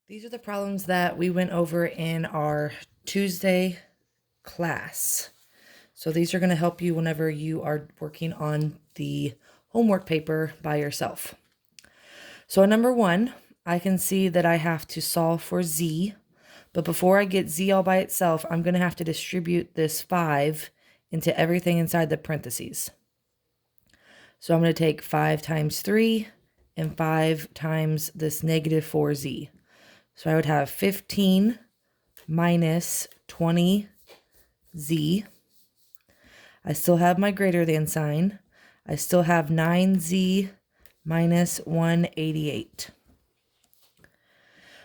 These are the problems that we went over in our Tuesday class. So these are going to help you whenever you are working on the homework paper by yourself. So on number 1, I can see that I have to solve for z. But before I get z all by itself, I'm going to have to distribute this 5 into everything inside the parentheses. So I'm going to take 5 times 3 and 5 times this negative 4z. So I would have 15 minus 20z. I still have my greater than sign. I still have 9z minus 188.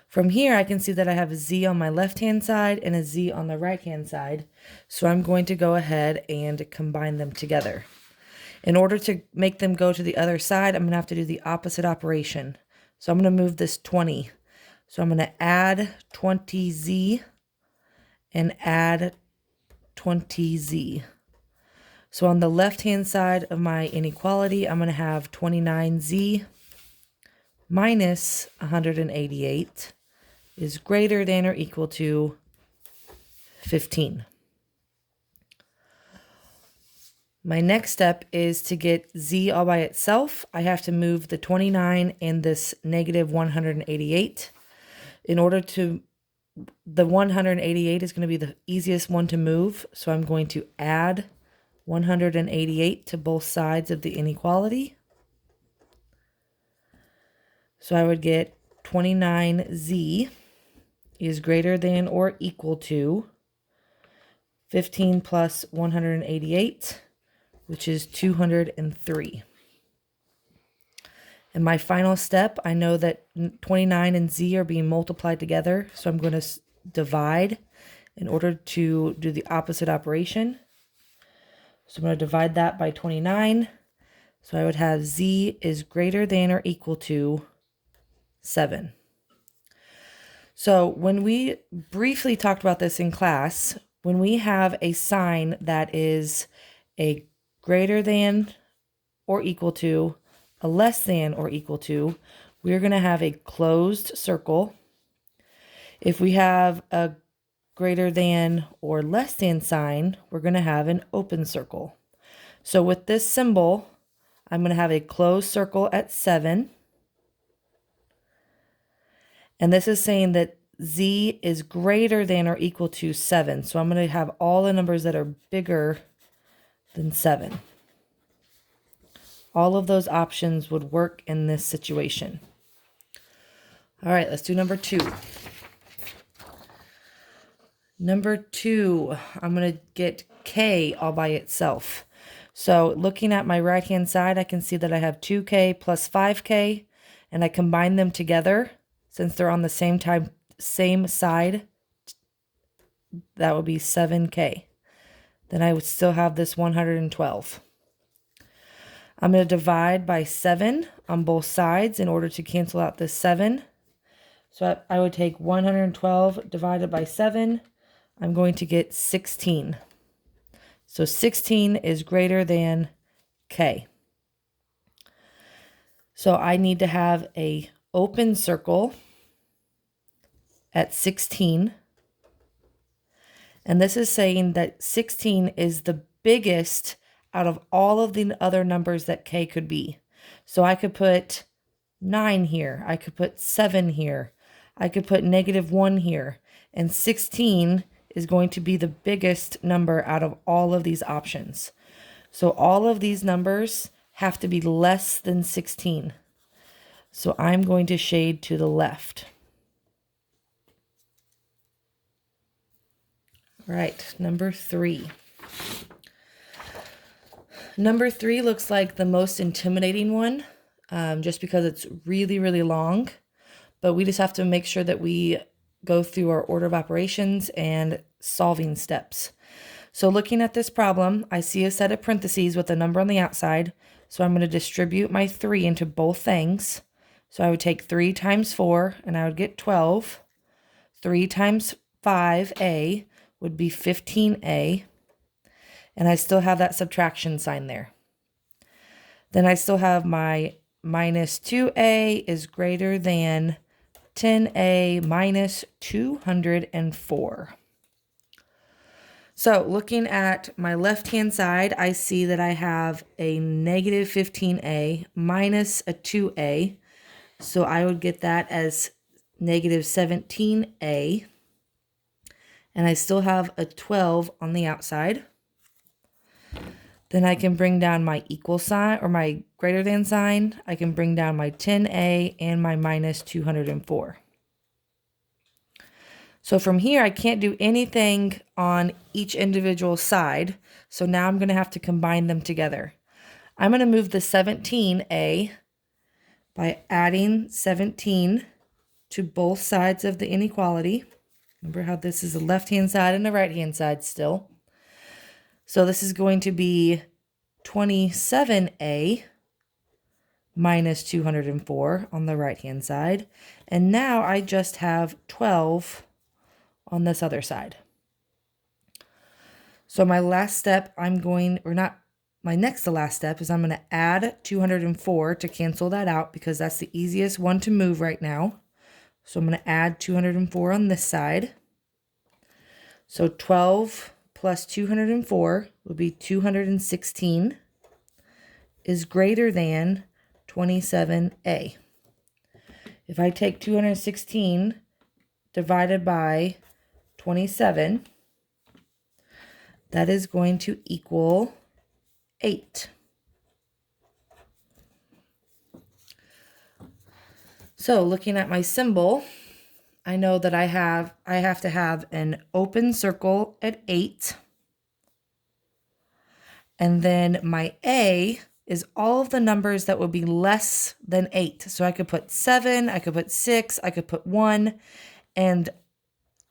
From here, I can see that I have a z on my left-hand side and a z on the right-hand side. So I'm going to go ahead and combine them together. In order to make them go to the other side, I'm going to have to do the opposite operation. So I'm going to move this 20. So I'm going to add 20z and add 20z. So on the left-hand side of my inequality, I'm going to have 29z minus 188 is greater than or equal to 15. My next step is to get z all by itself. I have to move the 29 and this negative 188. In order to, the 188 is going to be the easiest one to move. So I'm going to add 188 to both sides of the inequality. So I would get 29z is greater than or equal to 15 plus 188, which is 203. And my final step, I know that 29 and z are being multiplied together, so I'm going to divide in order to do the opposite operation. So I'm going to divide that by 29. So I would have z is greater than or equal to 7. So when we briefly talked about this in class, when we have a sign that is a greater than or equal to, a less than or equal to, we're going to have a closed circle. If we have a greater than or less than sign, we're going to have an open circle. So with this symbol, I'm going to have a closed circle at 7. And this is saying that z is greater than or equal to 7. So I'm going to have all the numbers that are bigger than 7. All of those options would work in this situation. All right, let's do number 2. Number 2, I'm going to get k all by itself. So looking at my right-hand side, I can see that I have 2k plus 5k, and I combine them together. Since they're on the same side, that would be 7k. Then I would still have this 112. I'm going to divide by 7 on both sides in order to cancel out this 7. So I would take 112 divided by 7. I'm going to get 16. So 16 is greater than k. So I need to have a open circle at 16. And this is saying that 16 is the biggest out of all of the other numbers that k could be. So I could put 9 here. I could put 7 here. I could put -1 here. And 16 is going to be the biggest number out of all of these options. So all of these numbers have to be less than 16. So I'm going to shade to the left. All right, number 3. Number 3 looks like the most intimidating one, just because it's really, really long. But we just have to make sure that we go through our order of operations and solving steps. So looking at this problem, I see a set of parentheses with a number on the outside. So I'm going to distribute my 3 into both things. So I would take 3 times 4, and I would get 12. 3 times 5a would be 15a. And I still have that subtraction sign there. Then I still have my minus 2a is greater than 10a minus 204. So looking at my left-hand side, I see that I have a negative 15a minus a 2a. So I would get that as negative 17a. And I still have a 12 on the outside. Then I can bring down my equal sign or my greater than sign. I can bring down my 10a and my minus 204. So from here, I can't do anything on each individual side. So now I'm going to have to combine them together. I'm going to move the 17a by adding 17 to both sides of the inequality. Remember how this is the left-hand side and the right-hand side still. So this is going to be 27a minus 204 on the right-hand side. And now I just have 12 on this other side. So my last step, my next to last step is I'm going to add 204 to cancel that out because that's the easiest one to move right now. So I'm going to add 204 on this side. So 12 plus 204 will be 216 is greater than 27a. If I take 216 divided by 27, that is going to equal 8. So looking at my symbol, I know that I have to have an open circle at 8. And then my A is all of the numbers that would be less than 8. So I could put 7, I could put 6, I could put 1, and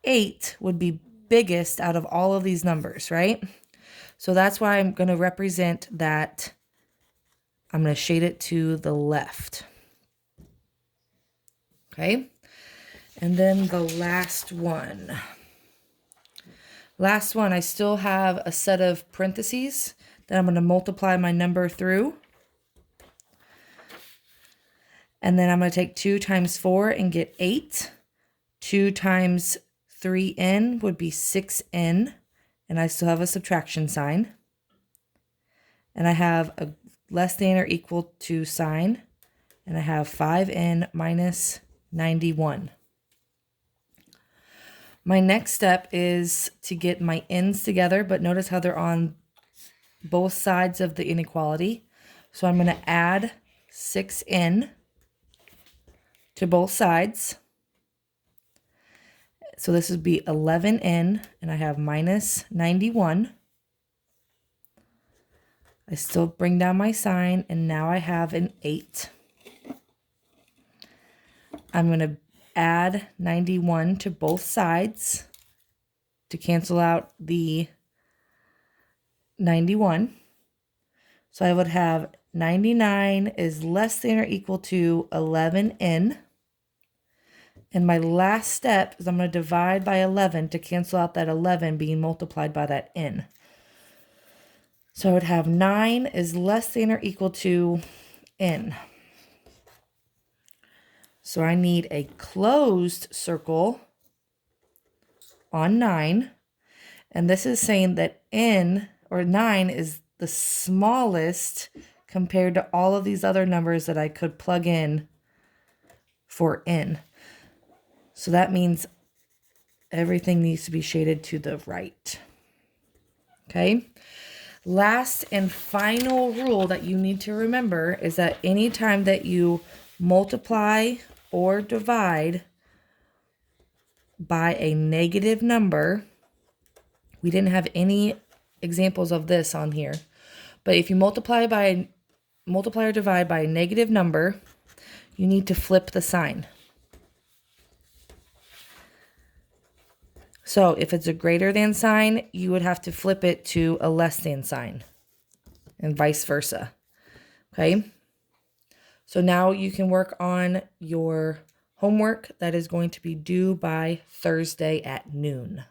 8 would be biggest out of all of these numbers, right? So that's why I'm going to represent that. I'm going to shade it to the left. Okay. And then the last one. Last one, I still have a set of parentheses that I'm going to multiply my number through. And then I'm going to take 2 times 4 and get 8. 2 times 3n would be 6n. And I still have a subtraction sign. And I have a less than or equal to sign. And I have 5n minus 91. My next step is to get my n's together, but notice how they're on both sides of the inequality. So I'm going to add 6n to both sides. So this would be 11n, and I have minus 91. I still bring down my sign, and now I have an 8. I'm going to add 91 to both sides to cancel out the 91. So I would have 99 is less than or equal to 11n. And my last step is I'm going to divide by 11 to cancel out that 11 being multiplied by that n. So I would have 9 is less than or equal to n. So I need a closed circle on 9. And this is saying that n, or 9, is the smallest compared to all of these other numbers that I could plug in for n. So that means everything needs to be shaded to the right. Okay. Last and final rule that you need to remember is that anytime that you multiply or divide by a negative number, we didn't have any examples of this on here, but if you multiply or divide by a negative number, you need to flip the sign. So if it's a greater than sign, you would have to flip it to a less than sign, and vice versa. Okay. So now you can work on your homework that is going to be due by Thursday at noon.